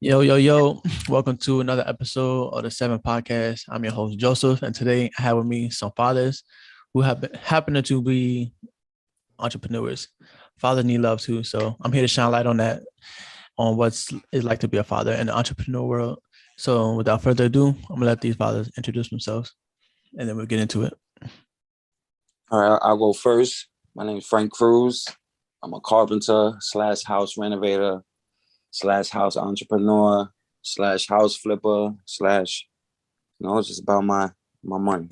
Yo, yo, yo. Welcome to another episode of the Seven Podcast. I'm your host, Joseph, and today I have with me some fathers who happen to be entrepreneurs. Fathers need love too. So I'm here to shine light on that, on what's it's like to be a father in the entrepreneur world. So without further ado, I'm gonna let these fathers introduce themselves and then we'll get into it. All right, I'll go first. My name is Frank Cruz. I'm a carpenter slash house renovator slash house entrepreneur slash house flipper slash, it's just about my money.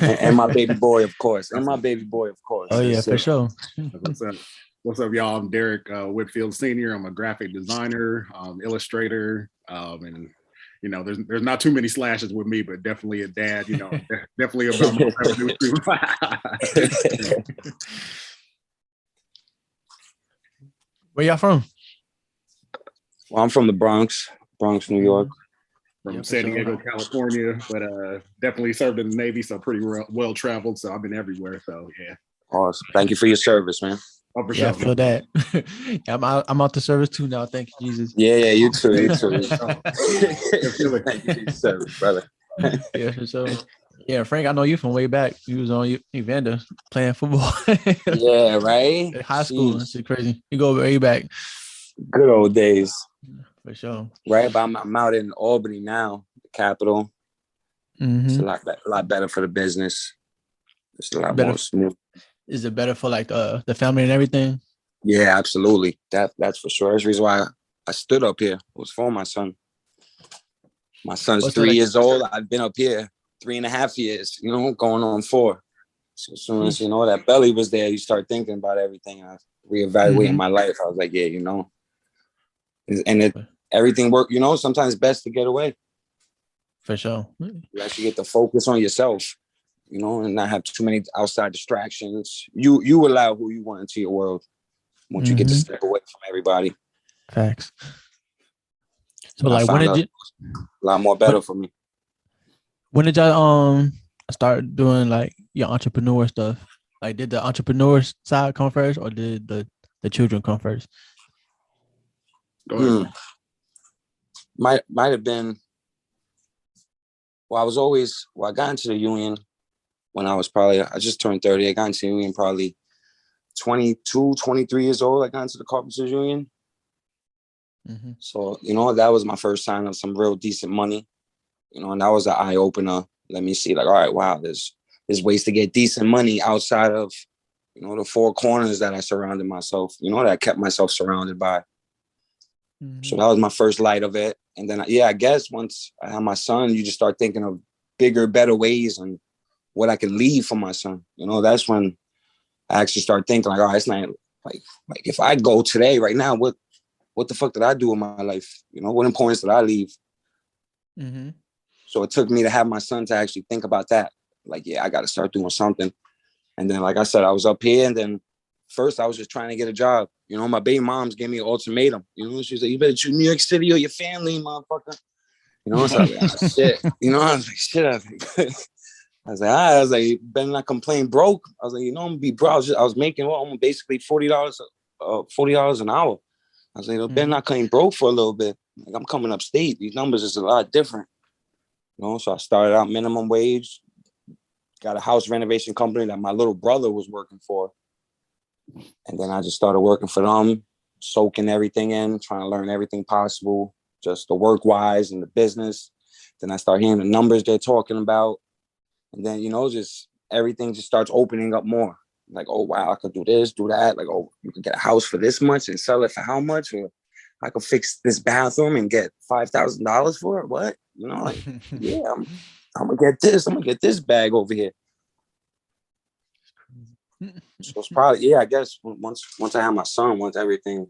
and my baby boy, of course. And my baby boy, of course. Oh yeah, for sure. What's up, y'all? I'm Derek Whitfield Sr. I'm a graphic designer, illustrator, and there's not too many slashes with me, but definitely a dad. Definitely about my revenue too. Where y'all from? Well, I'm from the Bronx, New York. From San Diego, California, but definitely served in the Navy, so pretty well traveled. So I've been everywhere. So yeah. Awesome. Thank you for your service, man. Oh, for Yeah, sure. I feel that. I'm out the service too now. Thank you, Jesus. Yeah, you too. Thank you for your service, brother. Yeah, for sure. Yeah, Frank, I know you from way back. You was on Evander playing football. Yeah, right? High school. That's crazy. You go way back. Good old days. For sure. Right, but I'm out in Albany now, the capital. Mm-hmm. It's a lot better for the business. It's a lot more smooth. Is it better for like the family and everything? Yeah, absolutely. That's for sure. That's the reason why I stood up here. It was for my son. My son's 3 years old. I've been up here 3.5 years, going on 4. So as soon as, that belly was there, you start thinking about everything. I reevaluating my life. I was like, yeah, and everything worked, sometimes it's best to get away. For sure. You actually get to focus on yourself, and not have too many outside distractions. You allow who you want into your world once you get to step away from everybody. Facts. So like when did you a lot more better for me. When did y'all start doing like your entrepreneur stuff? Like did the entrepreneur side come first or did the children come first? Go ahead. Might have been. Well, I got into the union when I just turned 30. I got into the union probably 22, 23 years old. I got into the carpenters union. Mm-hmm. So, that was my first sign of some real decent money, and that was an eye opener. Let me see, like, all right, wow, there's ways to get decent money outside of, the 4 corners that I surrounded myself, that I kept myself surrounded by. Mm-hmm. So that was my first light of it. And then, I guess once I had my son, you just start thinking of bigger, better ways and what I can leave for my son. That's when I actually start thinking like, all right, it's not like if I go today, right now, what the fuck did I do in my life? What importance did I leave? Mm-hmm. So it took me to have my son to actually think about that. Like, I got to start doing something. And then, like I said, I was up here and then first I was just trying to get a job. My baby moms gave me an ultimatum. She was like, you better choose New York City or your family, motherfucker. So I was like, shit. I was like, shit. I was like, all right. I was like, better not complain broke. I was like, I'm going to be broke. I was making, almost basically $40 an hour. I was like, better not claim broke for a little bit. Like, I'm coming upstate. These numbers is a lot different. So I started out minimum wage, got a house renovation company that my little brother was working for. And then I just started working for them, soaking everything in, trying to learn everything possible, just the work-wise and the business. Then I start hearing the numbers they're talking about. And then, just everything just starts opening up more. Like, oh, wow, I could do this, do that. Like, oh, you could get a house for this much and sell it for how much? Or I could fix this bathroom and get $5,000 for it. What? Like, yeah, I'm going to get this. I'm going to get this bag over here. So it's probably, I guess once I had my son, once everything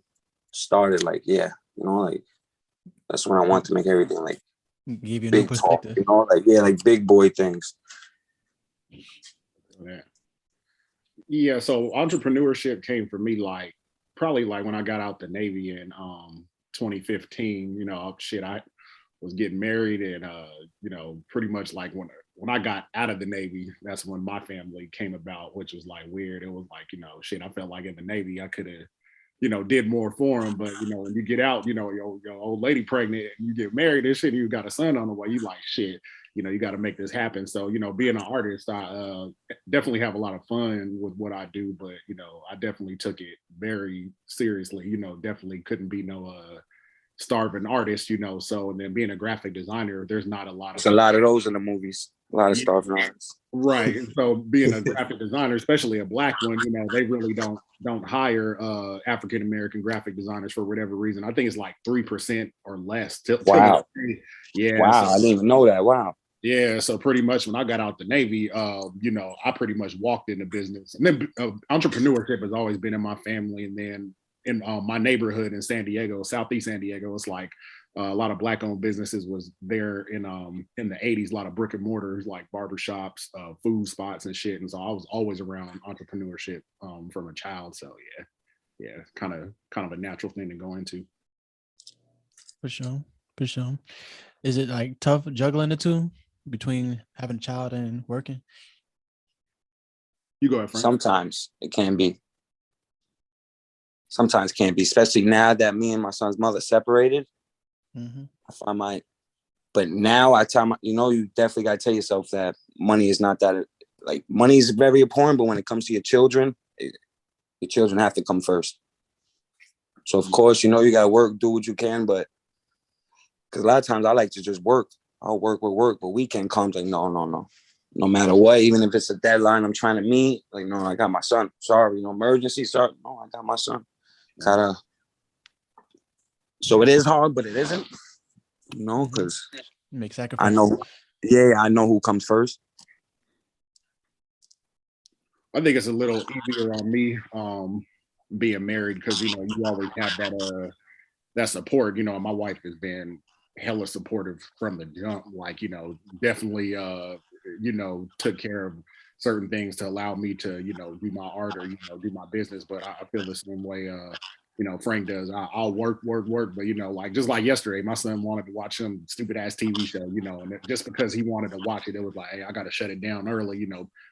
started, like, like that's when I want to make everything like give you big perspective. Talk, like big boy things. Yeah. So entrepreneurship came for me probably when I got out the Navy in 2015. I was getting married and pretty much like when I got out of the Navy, that's when my family came about, which was like weird. It was like, I felt like in the Navy I could have did more for them. But, when you get out, your old lady pregnant and you get married and shit, and you got a son on the way, you like, shit, you got to make this happen. So, being an artist, I definitely have a lot of fun with what I do, but, I definitely took it very seriously, definitely couldn't be no starving artist, so, and then being a graphic designer, there's not a lot of. There's a lot of those in the movies. A lot of starving artists. Right. And so being a graphic designer, especially a black one, they really don't hire African American graphic designers for whatever reason. I think it's like 3% or less. Wow. Yeah. Wow. So, I didn't even know that. Wow. Yeah. So pretty much when I got out the Navy, I pretty much walked into business. And then entrepreneurship has always been in my family. And then in my neighborhood in San Diego, Southeast San Diego, it's like a lot of black-owned businesses was there in the 80s, a lot of brick and mortars like barbershops, food spots and shit. And so I was always around entrepreneurship from a child. So yeah, kind of a natural thing to go into. For sure. Is it like tough juggling the two between having a child and working? You go ahead, Frank. Sometimes it can be. Sometimes can be, especially now that me and my son's mother separated. Mm-hmm. I find but now I tell you definitely got to tell yourself that money is not that, like, money is very important, but when it comes to your children, your children have to come first. So of course, you got to work, do what you can, but because a lot of times I like to just work. I'll work, but weekend comes, like, no matter what, even if it's a deadline I'm trying to meet, like, no, I got my son. Sorry, emergency. Sorry, no, I got my son. So it is hard, but it isn't, because make sacrifices. I know who comes first. I think it's a little easier on me being married because you always have that support. My wife has been hella supportive from the jump. Like, definitely took care of certain things to allow me to do my art or do my business. But I feel the same way Frank does. I'll work, but like just like yesterday, my son wanted to watch some stupid ass TV show, and just because he wanted to watch it, it was like, hey, I got to shut it down early,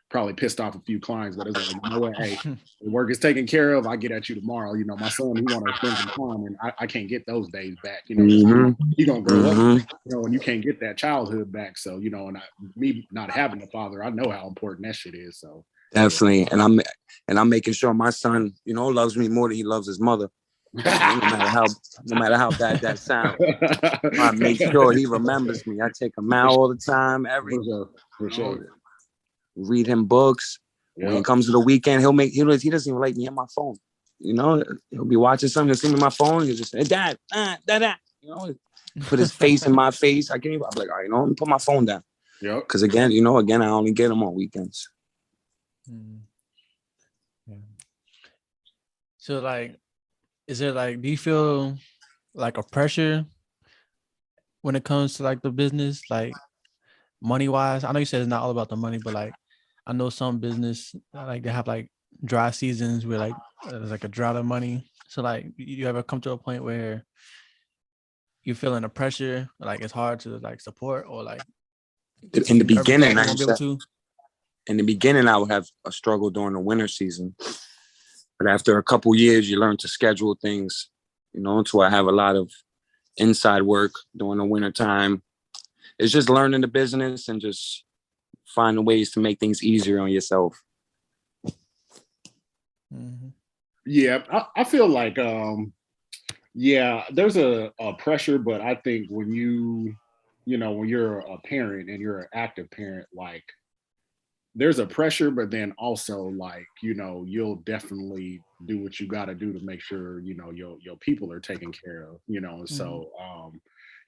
probably pissed off a few clients, but it's like, what, hey, the work is taken care of. I get at you tomorrow. My son, he want to spend some time, and I can't get those days back. He gonna grow up, and you can't get that childhood back. So, and me not having a father, I know how important that shit is. So definitely, and I'm making sure my son, loves me more than he loves his mother. No matter how bad that sounds, I make sure he remembers me. I take him out all the time. For sure. Read him books. Yep. When it comes to the weekend, he doesn't even like me on my phone. He'll be watching something, he'll see me on my phone, he'll just say, Dad, Dad. Put his face in my face. I'm like, all right, let me put my phone down. Yeah. Because again, I only get him on weekends. Yeah. So like, is it like, do you feel like a pressure when it comes to like the business, like money wise? I know you said it's not all about the money, but like, I know some business, like they have like dry seasons where like there's like a drought of money. So like, you ever come to a point where you're feeling the pressure, like it's hard to like support, or like in the beginning, I would have a struggle during the winter season. But after a couple years, you learn to schedule things, so I have a lot of inside work during the winter time. It's just learning the business and just finding ways to make things easier on yourself. Mm-hmm. Yeah, I feel like, there's a pressure, but I think when when you're a parent and you're an active parent, like there's a pressure, but then also like, you'll definitely do what you got to do to make sure, your people are taken care of, and so,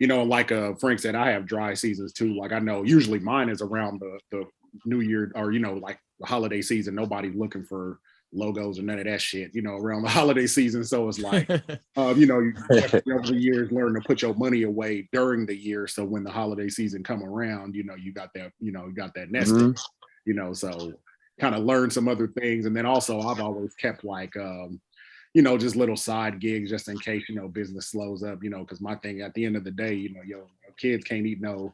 like Frank said, I have dry seasons too. Like I know usually mine is around the New Year or, like the holiday season. Nobody's looking for logos or none of that shit, around the holiday season. So it's like, you over the years learn to put your money away during the year. So when the holiday season come around, you got that, you got that nest egg. So kind of learn some other things. And then also I've always kept like, just little side gigs just in case, business slows up, because my thing at the end of the day, your kids can't eat when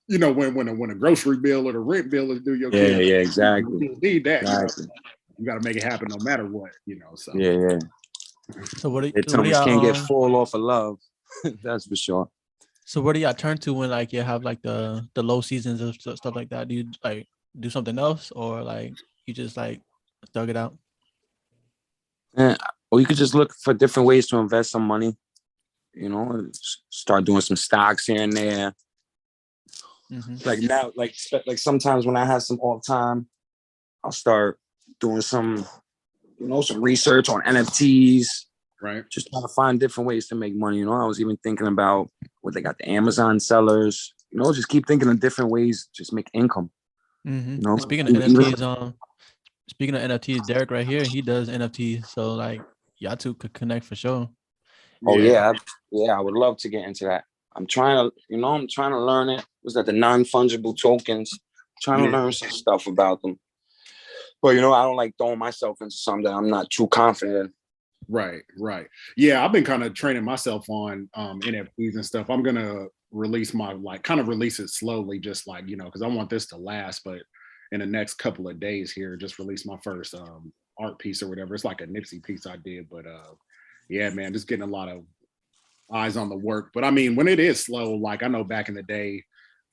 a grocery bill or the rent bill is due, your kids. Yeah, exactly. You need that. Exactly. You got to make it happen no matter what, so. Yeah. So what They tell do me can't get y'all full off of love. That's for sure. so where do y'all turn to when like you have like the low seasons of stuff like that? Do you like do something else, or like you just like thug it out? And, or you could just look for different ways to invest some money. You know, start doing some stocks here and there. Like now, like sometimes when I have some off time, I'll start doing some, some research on NFTs. Right. Just trying to find different ways to make money. I was even thinking about what they got, the Amazon sellers. Just keep thinking of different ways, just make income. Speaking of NFTs, speaking of NFTs, Derek right here, he does NFTs. So like y'all two could connect for sure. Oh yeah, I would love to get into that. I'm trying to learn it. Was that the non-fungible tokens? I'm trying to learn some stuff about them. But I don't like throwing myself into something that I'm not too confident in. Right. Yeah, I've been kind of training myself on NFTs and stuff. I'm gonna release release it slowly, just like, because I want this to last. But in the next couple of days here, just release my first art piece or whatever. It's like a Nipsey piece I did, but yeah, man, just getting a lot of eyes on the work. But I mean, when it is slow, like I know back in the day,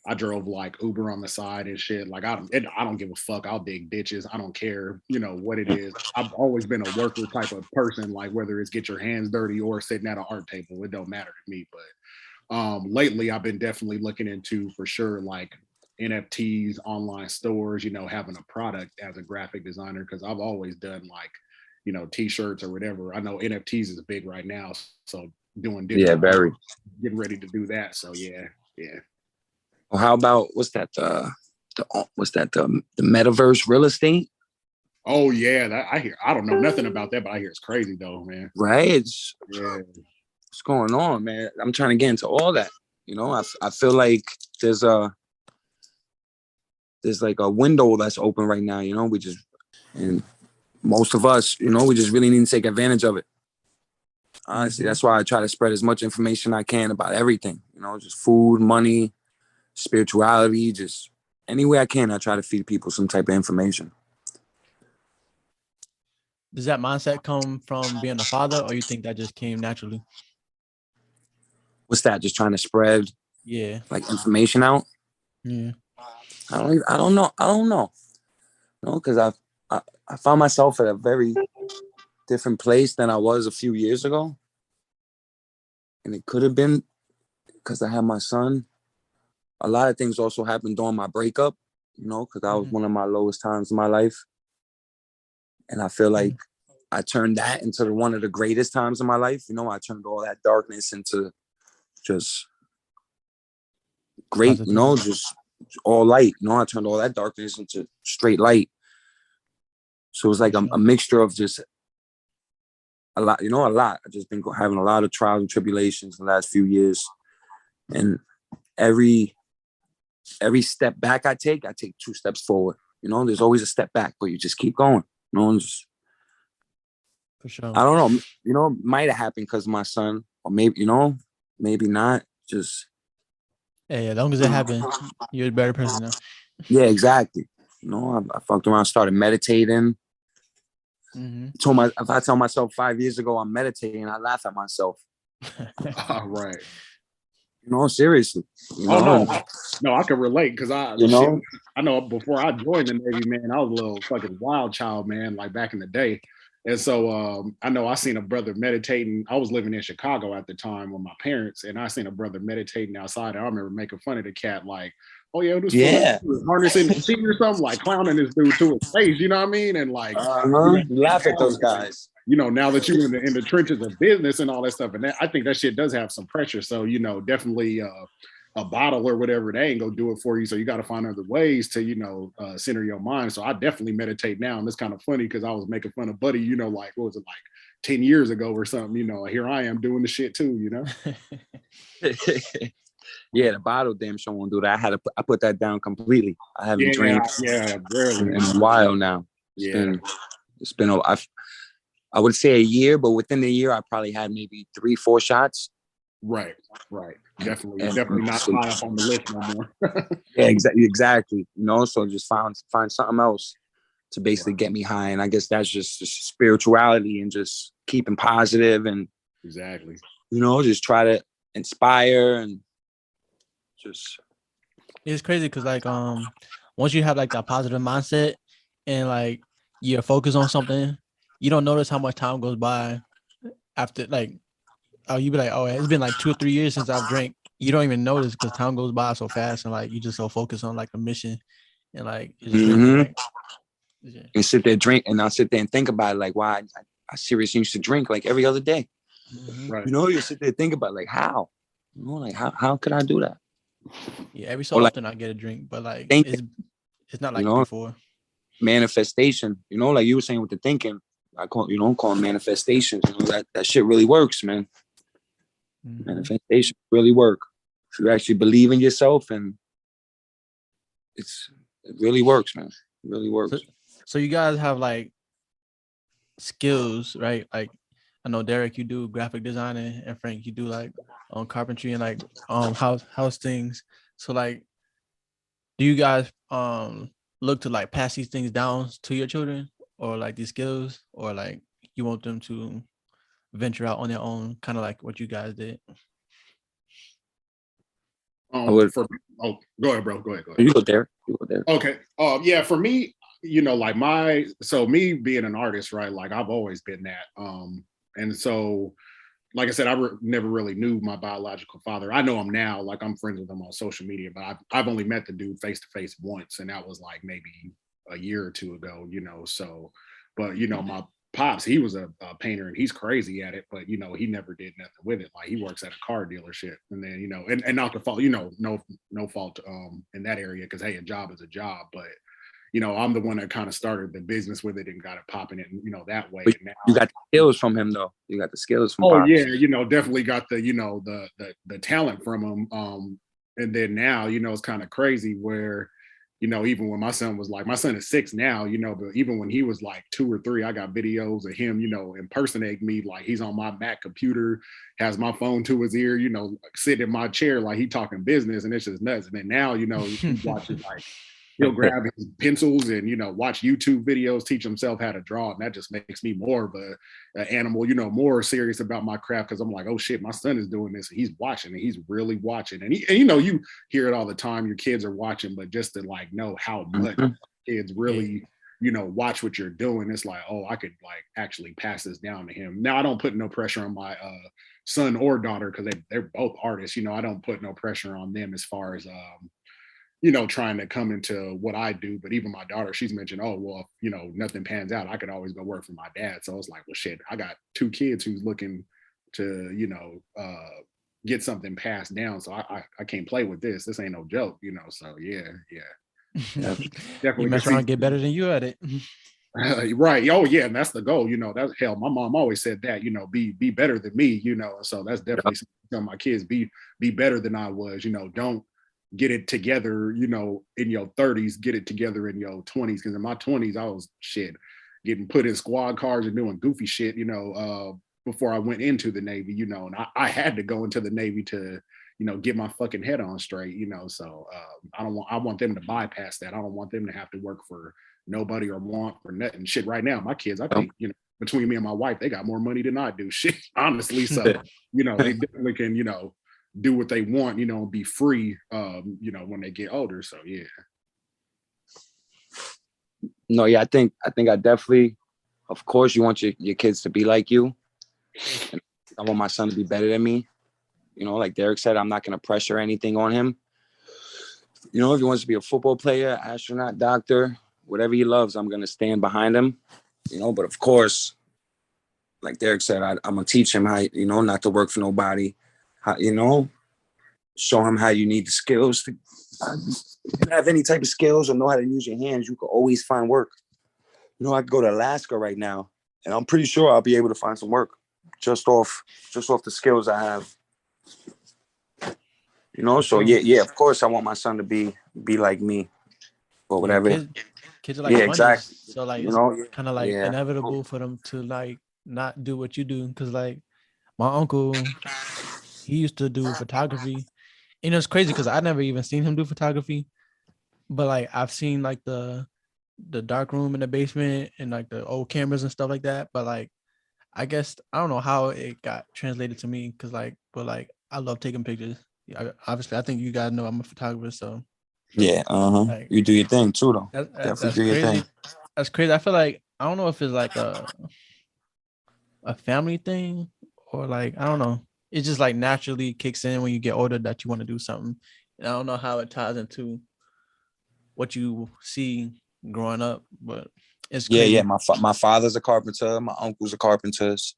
I drove like Uber on the side and shit. Like I don't give a fuck. I'll dig ditches. I don't care, what it is. I've always been a worker type of person. Like whether it's get your hands dirty or sitting at an art table, it don't matter to me. But lately, I've been definitely looking into for sure like NFTs, online stores. Having a product as a graphic designer because I've always done like T-shirts or whatever. I know NFTs is big right now, so doing different. Yeah, getting ready to do that. So yeah. Well, how about what's that? The metaverse real estate? Oh yeah, that I hear. I don't know nothing about that, but I hear it's crazy though, man. Right? What's going on, man? I'm trying to get into all that. I feel like there's like a window that's open right now. And most of us, we just really need to take advantage of it. Honestly, that's why I try to spread as much information I can about everything. Just food, money, spirituality, just any way I can. I try to feed people some type of information. Does that mindset come from being a father, or you think that just came naturally? What's that? Just trying to spread, like information out. Yeah. I don't know. Because I found myself at a very different place than I was a few years ago, and it could have been because I had my son. A lot of things also happened during my breakup, because that was one of my lowest times in my life. And I feel like I turned that into one of the greatest times in my life. I turned all that darkness into just great, just all light. I turned all that darkness into straight light. So it was like a mixture of just a lot, a lot. I've just been having a lot of trials and tribulations in the last few years. And every step back I take 2 steps forward. There's always a step back, but you just keep going. For sure. I don't know. Might have happened because of my son, or maybe, maybe not. Just hey, as long as it happened, you're a better person now. Yeah, exactly. I fucked around, started meditating. If I tell myself 5 years ago I'm meditating, I laugh at myself. Right. Seriously. No, I can relate because I know before I joined the Navy, man, I was a little fucking wild child, man, like back in the day. And so I know I seen a brother meditating. I was living in Chicago at the time with my parents, and I seen a brother meditating outside. And I remember making fun of the cat, like, "Oh yeah, this was harnessing the machine or something," like clowning this dude to his face. You know what I mean? And like, laugh at those guys. Now that you're in the trenches of business and all that stuff, and I think that shit does have some pressure. So definitely a bottle or whatever, they ain't gonna do it for you. So you got to find other ways to center your mind. So I definitely meditate now, and it's kind of funny because I was making fun of Buddy, like what was it, like 10 years ago or something. Here I am doing the shit too. Yeah, the bottle damn sure won't do that. I put that down completely. I haven't drank in a while now. It's been I would say a year, but within the year I probably had maybe 3-4 shots. Right. Definitely not high up on the list no more. Yeah, exactly. So just find something else to basically get me high. And I guess that's just spirituality and just keeping positive and exactly, just try to inspire and just. It's crazy because like once you have like that positive mindset and like you're focused on something, you don't notice how much time goes by after like you be like, oh, it's been like 2 or 3 years since I've drank. You don't even notice because time goes by so fast and like you just so focused on like a mission and like it's just crazy. Like, yeah. And sit there drink and I'll sit there and think about it, like why I seriously used to drink like every other day. Right. You sit there and think about like how, like how could I do that? Yeah, every so often I get a drink, but like it's not like before. Manifestation, like you were saying with the thinking, I call it manifestations. That shit really works, man. Manifestation really work. If you actually believe in yourself, and it really works, man. It really works. So you guys have like skills, right? Like I know Derek, you do graphic designing, and Frank, you do like carpentry and like house things. So like, do you guys look to like pass these things down to your children, or like these skills, or like you want them to venture out on their own, kind of like what you guys did? Go ahead, bro. Go ahead. You go there. Okay. Yeah, for me, like me being an artist, right? Like I've always been that. And so, like I said, I never really knew my biological father. I know him now, like I'm friends with him on social media, but I've only met the dude face to face once, and that was like maybe a year or two ago, So, but my pops, he was a painter and he's crazy at it, but he never did nothing with it. Like he works at a car dealership, and then and not to fault, no fault in that area, because hey, a job is a job, but I'm the one that kind of started the business with it and got it popping it, that way. But and now, you got the skills from him though. You got the skills from. Oh Pops. yeah, definitely got the the talent from him. And then now it's kind of crazy where even when my son is 6 now, but even when he was like 2 or 3, I got videos of him, impersonating me, like he's on my Mac computer, has my phone to his ear, sitting in my chair like he talking business, and it's just nuts. And then now, he watches like he'll grab his pencils and watch YouTube videos, teach himself how to draw, and that just makes me more of a animal, more serious about my craft, because I'm like, oh shit, my son is doing this and he's watching, and he's really watching, and you hear it all the time, your kids are watching, but just to like know how much kids really watch what you're doing, it's like, oh, I could like actually pass this down to him. Now I don't put no pressure on my son or daughter, because they're both artists. I don't put no pressure on them as far as trying to come into what I do. But even my daughter, she's mentioned, oh, well, nothing pans out, I could always go work for my dad. So it's like, well, shit, I got 2 kids who's looking to, get something passed down. So I can't play with this. This ain't no joke, So yeah. Definitely. You mess around and get better than you at it. Right. Oh yeah. And that's the goal. That's hell. My mom always said that, be better than me, So that's definitely something my kids be better than I was, don't get it together, in your 30s, get it together in your 20s. Because in my 20s, I was getting put in squad cars and doing goofy shit, before I went into the Navy, and I had to go into the Navy to, get my fucking head on straight, So I want them to bypass that. I don't want them to have to work for nobody or want for nothing. Shit, right now, my kids, I think, between me and my wife, they got more money than I do. Shit, honestly. So, they definitely can, do what they want, and be free, when they get older. So yeah. No, yeah, I think I definitely, of course, you want your kids to be like you. And I want my son to be better than me. Like Derek said, I'm not going to pressure anything on him. If he wants to be a football player, astronaut, doctor, whatever he loves, I'm going to stand behind him. But of course, like Derek said, I'm going to teach him how, not to work for nobody. How, show him how you need the skills to have any type of skills or know how to use your hands. You can always find work. I could go to Alaska right now, and I'm pretty sure I'll be able to find some work just off the skills I have. So yeah, of course I want my son to be like me or whatever. Kids are like bunnies, exactly. So like it's kind of like inevitable for them to like not do what you do, because like my uncle, he used to do photography. It's crazy because I never even seen him do photography, but like I've seen like the the dark room in the basement and like the old cameras and stuff like that. But like, I guess I don't know how it got translated to me because I love taking pictures. Obviously, I think you guys know I'm a photographer, so Yeah, like you do your thing too, though. that's Definitely do your crazy. thing. That's crazy. I feel like I don't know if it's like a family thing or like I don't know. It just like naturally kicks in when you get older that you want to do something. And I don't know how it ties into what you see growing up, but it's Yeah. crazy. My father's a carpenter. My uncles are carpenters.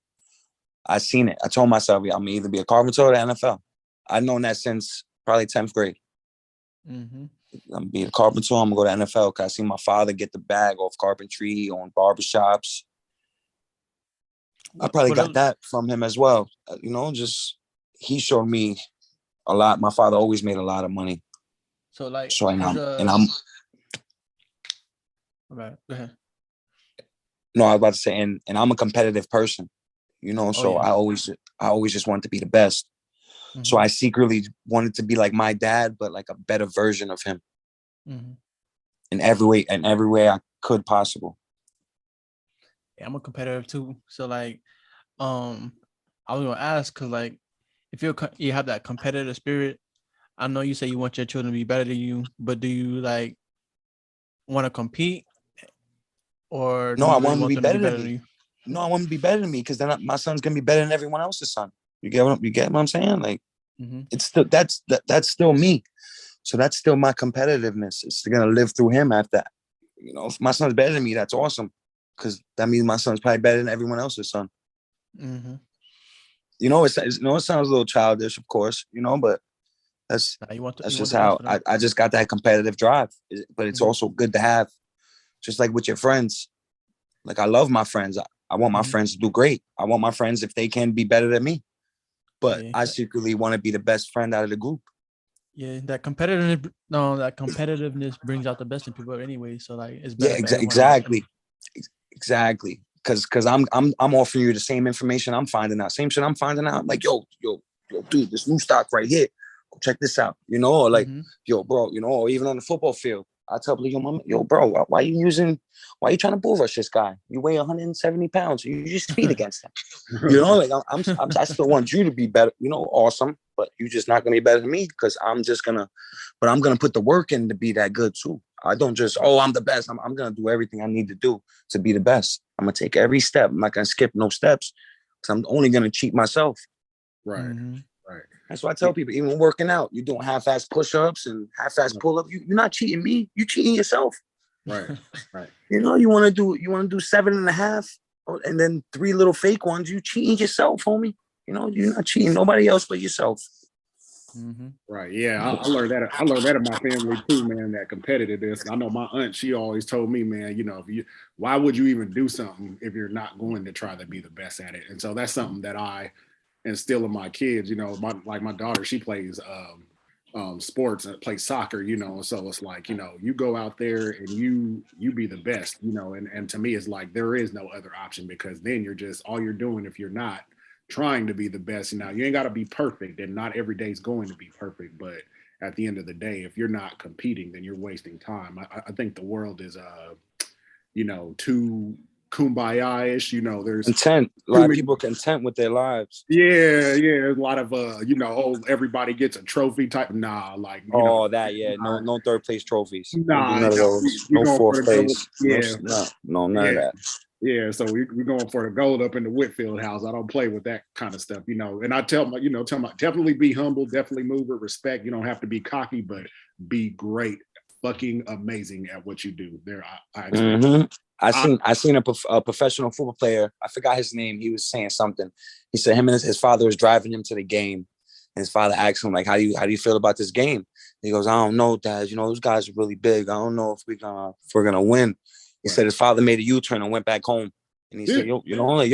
I seen it. I told myself, I'm gonna either be a carpenter or the NFL. I've known that since probably 10th grade. Mm-hmm. I'm gonna be a carpenter. I'm gonna go to NFL because I seen my father get the bag off carpentry, on barbershops. I probably got that from him as well. Just he showed me a lot. My father always made a lot of money. So like, So I'm okay, go ahead. no, I was about to say, and I'm a competitive person, Oh so yeah. I always just wanted to be the best. Mm-hmm. So I secretly wanted to be like my dad, but like a better version of him in every way I could possible. Yeah, I'm a competitive too. So like, I was gonna ask because like, if you have that competitive spirit, I know you say you want your children to be better than you, but do you like want to compete, or do No, I you really want him to want be them to be better better than than me. you? No, I want him to be better than me because then my son's gonna be better than everyone else's son. You get what I'm saying? Like, it's still that's still me. So that's still my competitiveness. It's gonna live through him after. If my son's better than me, that's awesome, because that means my son's probably better than everyone else's son. Mm-hmm. It sounds a little childish, of course, but that's You want just the best how for them. I just got that competitive drive. But it's also good to have, just like with your friends. Like, I love my friends. I want my friends to do great. I want my friends, if they can, be better than me. But I secretly want to be the best friend out of the group. Yeah, that competitiveness brings out the best in people anyway. So like, it's better Yeah, for everyone exactly. involved. Exactly. Because I'm offering you the same information I'm finding out. Same shit I'm finding out. Like, yo, dude, this new stock right here. Go check this out. Or like, yo, bro, or even on the football field. I tell people, yo, bro, why you trying to bull rush this guy? You weigh 170 pounds. You just speed against him. Like I still want you to be better, awesome, but you're just not gonna be better than me because I'm gonna put the work in to be that good too. I don't just, I'm the best. I'm gonna do everything I need to do to be the best. I'm gonna take every step. I'm not gonna skip no steps because I'm only gonna cheat myself. Right. Right. That's why I tell people, even working out, you're doing half-ass push-ups and half-ass pull-ups. You're not cheating me. You're cheating yourself. Right. Right. You want to do 7.5 and then 3 little fake ones. You cheating yourself, homie. You're not cheating nobody else but yourself. Right. Yeah. I learned that. I learned that in my family too, man. That competitiveness. I know my aunt. She always told me, man. Why would you even do something if you're not going to try to be the best at it? And so that's something that I instill in my kids. My daughter, she plays sports and plays soccer. And so it's like, you go out there and you be the best. And to me, it's like there is no other option, because then you're just, all you're doing, if you're not trying to be the best. Now, you ain't got to be perfect, and not every day is going to be perfect, but at the end of the day, if you're not competing, then you're wasting time. I think the world is too kumbaya-ish. There's content. A lot of people content with their lives. Yeah, there's a lot of everybody gets a trophy type. Nah, like no third place trophies. Nah, none of those. No fourth place. Yeah, none of that. Yeah, so we're going for the gold up in the Whitfield house. I don't play with that kind of stuff, And I tell my, definitely be humble, definitely move with respect. You don't have to be cocky, but be great, fucking amazing at what you do. There, I expect. I seen a professional football player. I forgot his name. He was saying something. He said him and his father was driving him to the game, and his father asked him, like, how do you feel about this game? He goes, I don't know, Dad. Those guys are really big. I don't know if we're gonna win. He said his father made a U-turn and went back home. And he said, yo,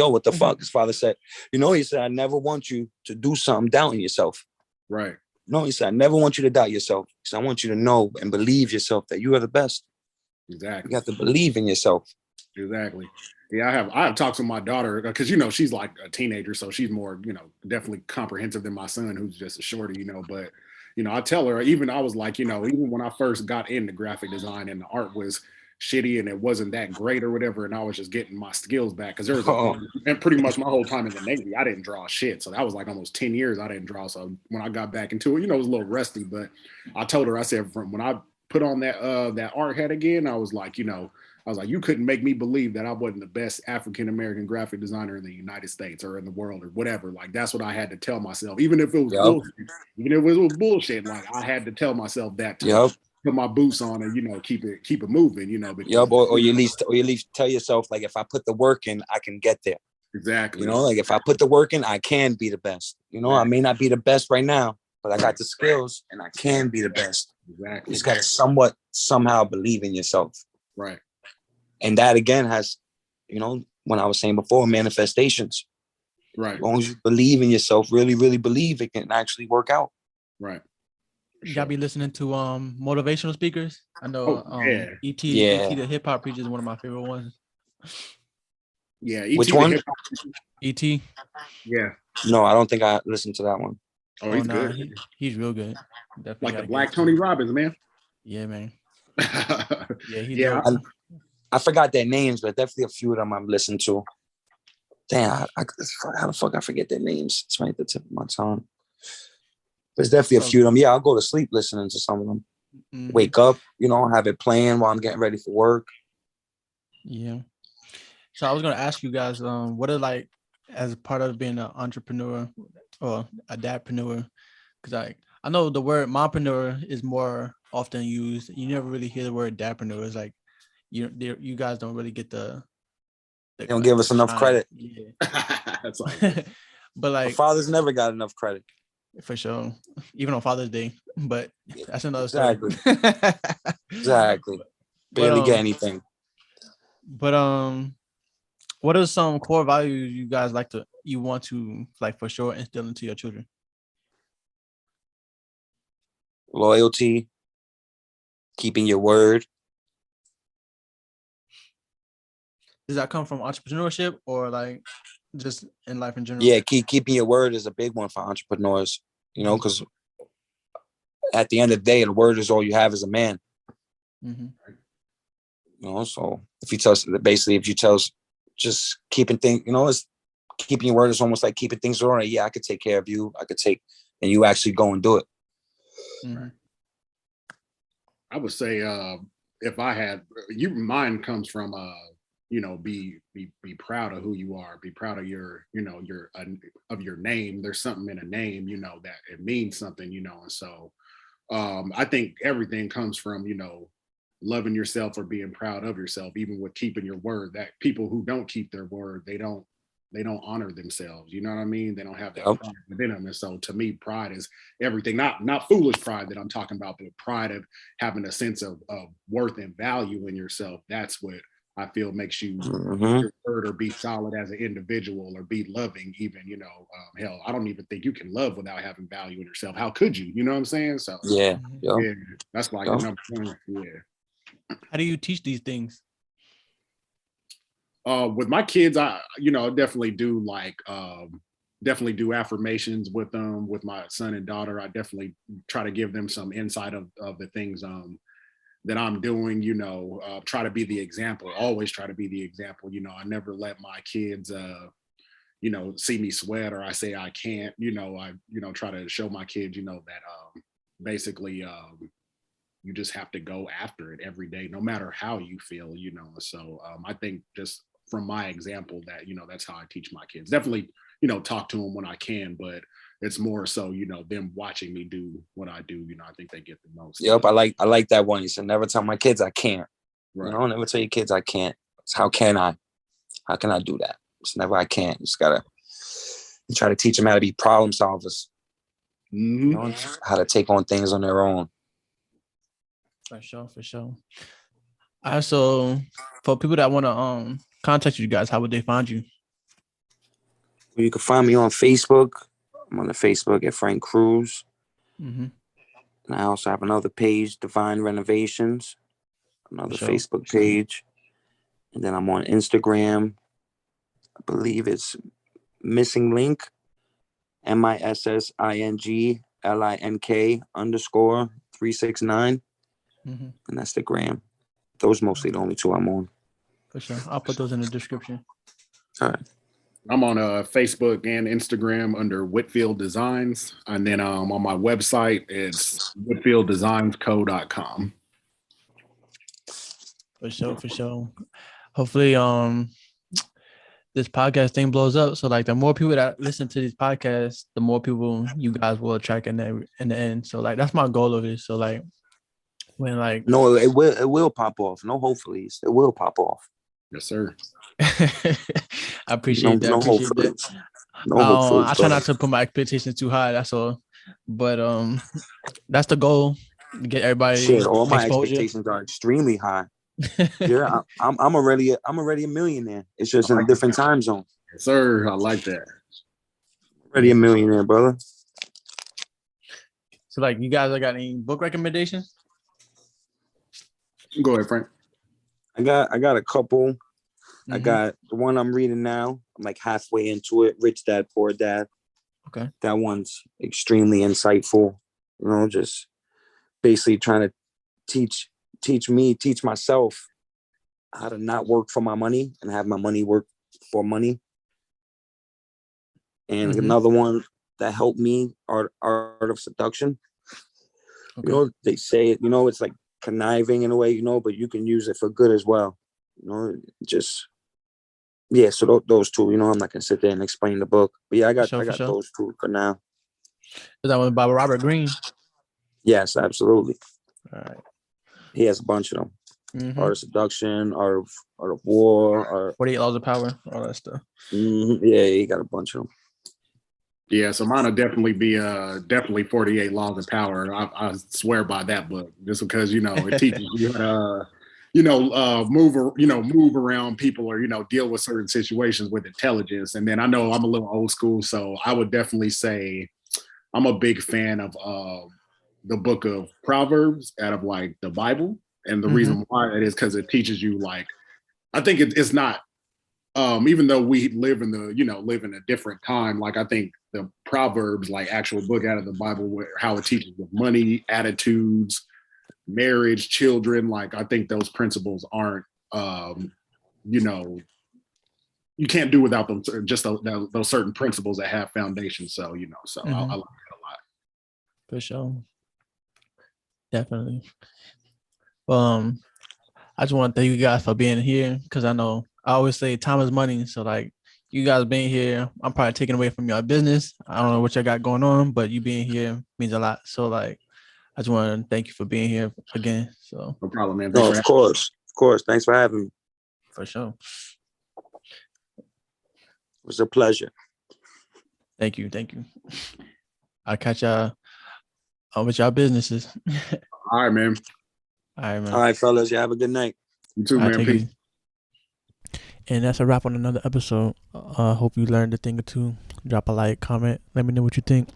what the fuck? His father said, he said, I never want you to do something doubting yourself. Right. No, he said, I never want you to doubt yourself. He said, I want you to know and believe yourself that you are the best. Exactly. You have to believe in yourself. Exactly. Yeah, I have talks with my daughter because she's like a teenager, so she's more definitely comprehensive than my son, who's just a shorty. But I tell her, even I was like, even when I first got into graphic design and the art was shitty and it wasn't that great or whatever, and I was just getting my skills back because there was and pretty much my whole time in the Navy I didn't draw shit, so that was like almost 10 years I didn't draw. So when I got back into it, it was a little rusty, but I told her, I said, from when I put on that art hat again, I was like, you couldn't make me believe that I wasn't the best African-American graphic designer in the United States or in the world or whatever. Like, that's what I had to tell myself, even if it was bullshit, like I had to tell myself that to put my boots on and, keep it moving, because, or you at least tell yourself, like, if I put the work in, I can get there. Exactly. Like, if I put the work in, I can be the best. Right. I may not be the best right now, but I got the skills and I can be the best. Exactly. You just got to somehow believe in yourself. Right. And that again has, when I was saying before, manifestations. Right. As long as you believe in yourself, really, really believe, it can actually work out. Right. You gotta be listening to motivational speakers. I know E.T. the hip hop preacher is one of my favorite ones. Yeah, E.T. Which one? E.T. Yeah. No, I don't think I listened to that one. Oh, he's good. He's real good. Definitely like the Black Tony Robbins, man. Yeah, man. Yeah. I forgot their names, but definitely a few of them I've listened to. Damn, how the fuck I forget their names? It's right at the tip of my tongue. There's definitely a few of them. Yeah, I'll go to sleep listening to some of them. Mm-hmm. Wake up, have it playing while I'm getting ready for work. Yeah. So I was gonna ask you guys, what are like as part of being an entrepreneur or a dadpreneur? Because I know the word mompreneur is more often used. You never really hear the word dadpreneur. It's like you guys don't really get the they don't give us enough credit. Yeah. That's like but like our fathers never got enough credit. For sure. Even on Father's Day. But that's another story. Exactly. Barely get anything. But what are some core values you guys you want to like for sure instill into your children? Loyalty, keeping your word. Does that come from entrepreneurship or like just in life in general? Yeah, keeping your word is a big one for entrepreneurs, because at the end of the day, the word is all you have as a man. Mm-hmm. So if you tell just keeping things, it's keeping your word is almost like keeping things order. Yeah, I could take care of you. And you actually go and do it. Mm-hmm. I would say if I had mine comes from be proud of who you are, be proud of your of your name. There's something in a name that it means something, and so I think everything comes from loving yourself or being proud of yourself, even with keeping your word. That people who don't keep their word, they don't honor themselves. You know what I mean? They don't have that pride within them. And so to me, pride is everything, not foolish pride that I'm talking about, but pride of having a sense of worth and value in yourself. That's what I feel makes you your word or be solid as an individual or be loving even, hell, I don't even think you can love without having value in yourself. How could you? You know what I'm saying? So yeah, that's like the number one. Yeah. How do you teach these things? With my kids, I definitely do definitely do affirmations with them. With my son and daughter, I definitely try to give them some insight of the things that I'm doing. Try to be the example. Always try to be the example. I never let my kids see me sweat or I say I can't. I try to show my kids that basically you just have to go after it every day, no matter how you feel. So I think just from my example that that's how I teach my kids. Definitely talk to them when I can, but it's more so them watching me do what I do. I think they get the most. Yep, I like that one. You said never tell my kids I can't. Right. Never tell your kids I can't. It's how can I do that? It's never I can't. You just gotta try to teach them how to be problem solvers. Mm-hmm. How to take on things on their own. For sure. So for people that want to contact you guys, how would they find you? Well, you can find me on Facebook. I'm on the Facebook at Frank Cruz. Mm-hmm. And I also have another page, Divine Renovations, another Facebook page. And then I'm on Instagram. I believe it's Missing Link, MISSINGLINK _369. Mm-hmm. And that's the gram. those mostly the only two I'm on. For sure. I'll put those in the description. All right. I'm on Facebook and Instagram under Whitfield Designs. And then on my website, it's whitfielddesignsco.com. For sure. Hopefully, this podcast thing blows up. So like the more people that listen to these podcasts, the more people you guys will attract in the end. So like that's my goal of it. So like when like no, it will pop off. No, hopefully it will pop off. Yes, sir. I appreciate that. No, hopefully. I try not to put my expectations too high. That's all. But that's the goal. Get everybody. Shit, all my exposure. expectations are extremely high. Yeah, I'm already a millionaire. It's just in a different time zone. Yes, sir. I like that. Already a millionaire, brother. So like, you guys got any book recommendations? Go ahead, Frank. I got a couple. I got the one I'm reading now. I'm like halfway into it. Rich Dad, Poor Dad. Okay. That one's extremely insightful. You know, just basically trying to teach myself how to not work for my money and have my money work for money. And another one that helped me, Art of Seduction. Okay. You know, they say it, you know, it's like conniving in a way, you know, but you can use it for good as well. You know, just, yeah, so those two, you know, I'm not going to sit there and explain the book. But yeah, I got those two for now. Is that one by Robert Greene? Yes, absolutely. All right. He has a bunch of them. Art of Seduction, Art of War, 48 Laws of Power, all that stuff. Yeah, he got a bunch of them. Yeah, so mine will definitely be 48 Laws of Power. I swear by that book, just because, you know, it teaches you how to, move around people or, you know, deal with certain situations with intelligence. And then I know I'm a little old school, so I would definitely say I'm a big fan of the book of Proverbs out of like the Bible. And the reason why that is because it teaches you, like, I think it's not, even though we live in a different time, like I think the Proverbs, like actual book out of the Bible, how it teaches with money, attitudes, marriage, children, like I think those principles aren't, you know, you can't do without them. Just those certain principles that have foundations. So, you know, so I like that a lot. For sure. Definitely. I just want to thank you guys for being here, because I know I always say time is money. So like you guys being here, I'm probably taking away from your business. I don't know what you got going on, but you being here means a lot. So like, I just want to thank you for being here again. So no problem, man. No, of course. Thanks for having me. For sure. It was a pleasure. Thank you. I'll catch y'all with y'all businesses. All right, man. All right, fellas. You have a good night. You too, man. Peace. And that's a wrap on another episode. Hope you learned a thing or two. Drop a like, comment. Let me know what you think.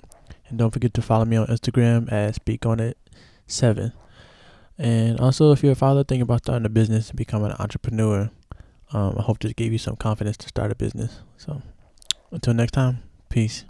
And don't forget to follow me on Instagram at SpeakOnIt7. And also, if you're a father thinking about starting a business and becoming an entrepreneur, I hope this gave you some confidence to start a business. So until next time, peace.